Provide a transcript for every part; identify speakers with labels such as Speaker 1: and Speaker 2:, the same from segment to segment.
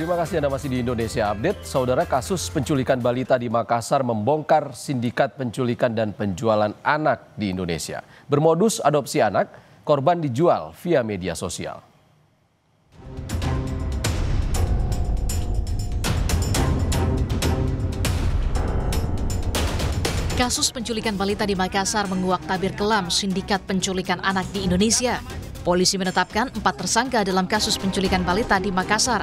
Speaker 1: Terima kasih Anda masih di Indonesia Update. Saudara, kasus penculikan balita di Makassar membongkar sindikat penculikan dan penjualan anak di Indonesia. Bermodus adopsi anak, korban dijual via media sosial.
Speaker 2: Kasus penculikan balita di Makassar menguak tabir kelam sindikat penculikan anak di Indonesia. Polisi menetapkan 4 tersangka dalam kasus penculikan balita di Makassar.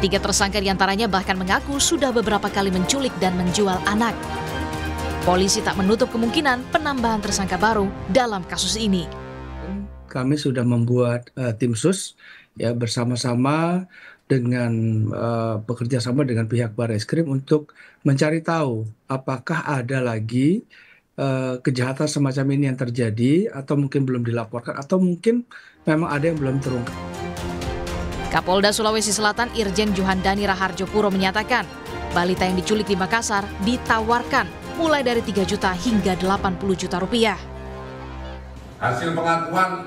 Speaker 2: 3 tersangka diantaranya bahkan mengaku sudah beberapa kali menculik dan menjual anak. Polisi tak menutup kemungkinan penambahan tersangka baru dalam kasus ini.
Speaker 3: Kami sudah membuat tim sus ya bersama-sama dengan bekerja sama dengan pihak Barreskrim untuk mencari tahu apakah ada lagi kejahatan semacam ini yang terjadi atau mungkin belum dilaporkan atau mungkin memang ada yang belum terungkap.
Speaker 2: Kapolda Sulawesi Selatan Irjen Juhandani Raharjopuro menyatakan balita yang diculik di Makassar ditawarkan mulai dari 3 juta hingga 80 juta rupiah.
Speaker 4: Hasil pengakuan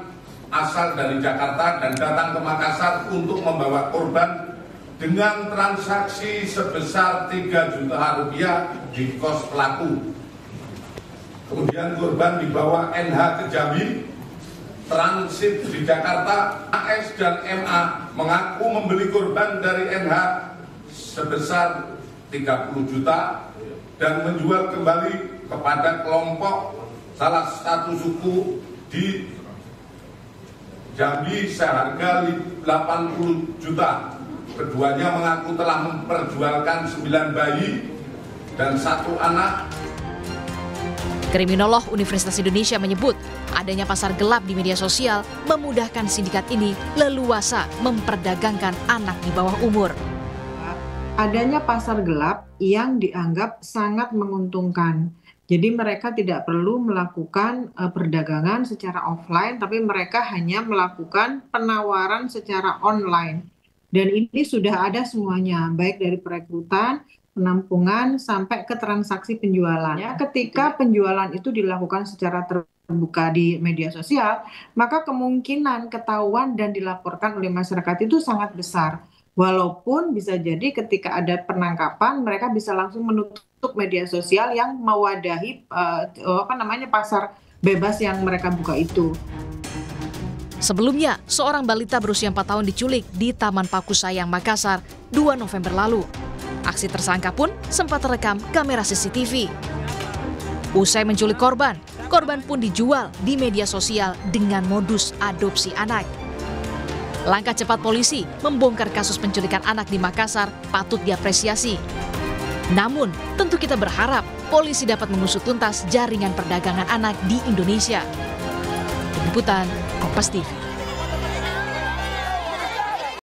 Speaker 4: asal dari Jakarta dan datang ke Makassar untuk membawa korban dengan transaksi sebesar 3 juta rupiah di kos pelaku. Kemudian korban dibawa NH ke Jambi, transit di Jakarta. AS dan MA mengaku membeli korban dari NH sebesar 30 juta dan menjual kembali kepada kelompok salah satu suku di Jambi seharga 80 juta. Keduanya mengaku telah memperjualkan 9 bayi dan 1 anak.
Speaker 2: Kriminolog Universitas Indonesia menyebut adanya pasar gelap di media sosial memudahkan sindikat ini leluasa memperdagangkan anak di bawah umur.
Speaker 5: Adanya pasar gelap yang dianggap sangat menguntungkan. Jadi mereka tidak perlu melakukan perdagangan secara offline, tapi mereka hanya melakukan penawaran secara online. Dan ini sudah ada semuanya, baik dari perekrutan, penampungan, sampai ke transaksi penjualan. Ya, ketika penjualan itu dilakukan secara terbuka di media sosial, maka kemungkinan ketahuan dan dilaporkan oleh masyarakat itu sangat besar. Walaupun bisa jadi ketika ada penangkapan, mereka bisa langsung menutup media sosial yang mewadahi pasar bebas yang mereka buka itu.
Speaker 2: Sebelumnya, seorang balita berusia 4 tahun diculik di Taman Pakusayang, Makassar, 2 November lalu. Aksi tersangka pun sempat terekam kamera CCTV. Usai menculik korban pun dijual di media sosial dengan modus adopsi anak. Langkah cepat polisi membongkar kasus penculikan anak di Makassar patut diapresiasi. Namun, tentu kita berharap polisi dapat mengusut tuntas jaringan perdagangan anak di Indonesia. Tim Liputan, Kompas TV.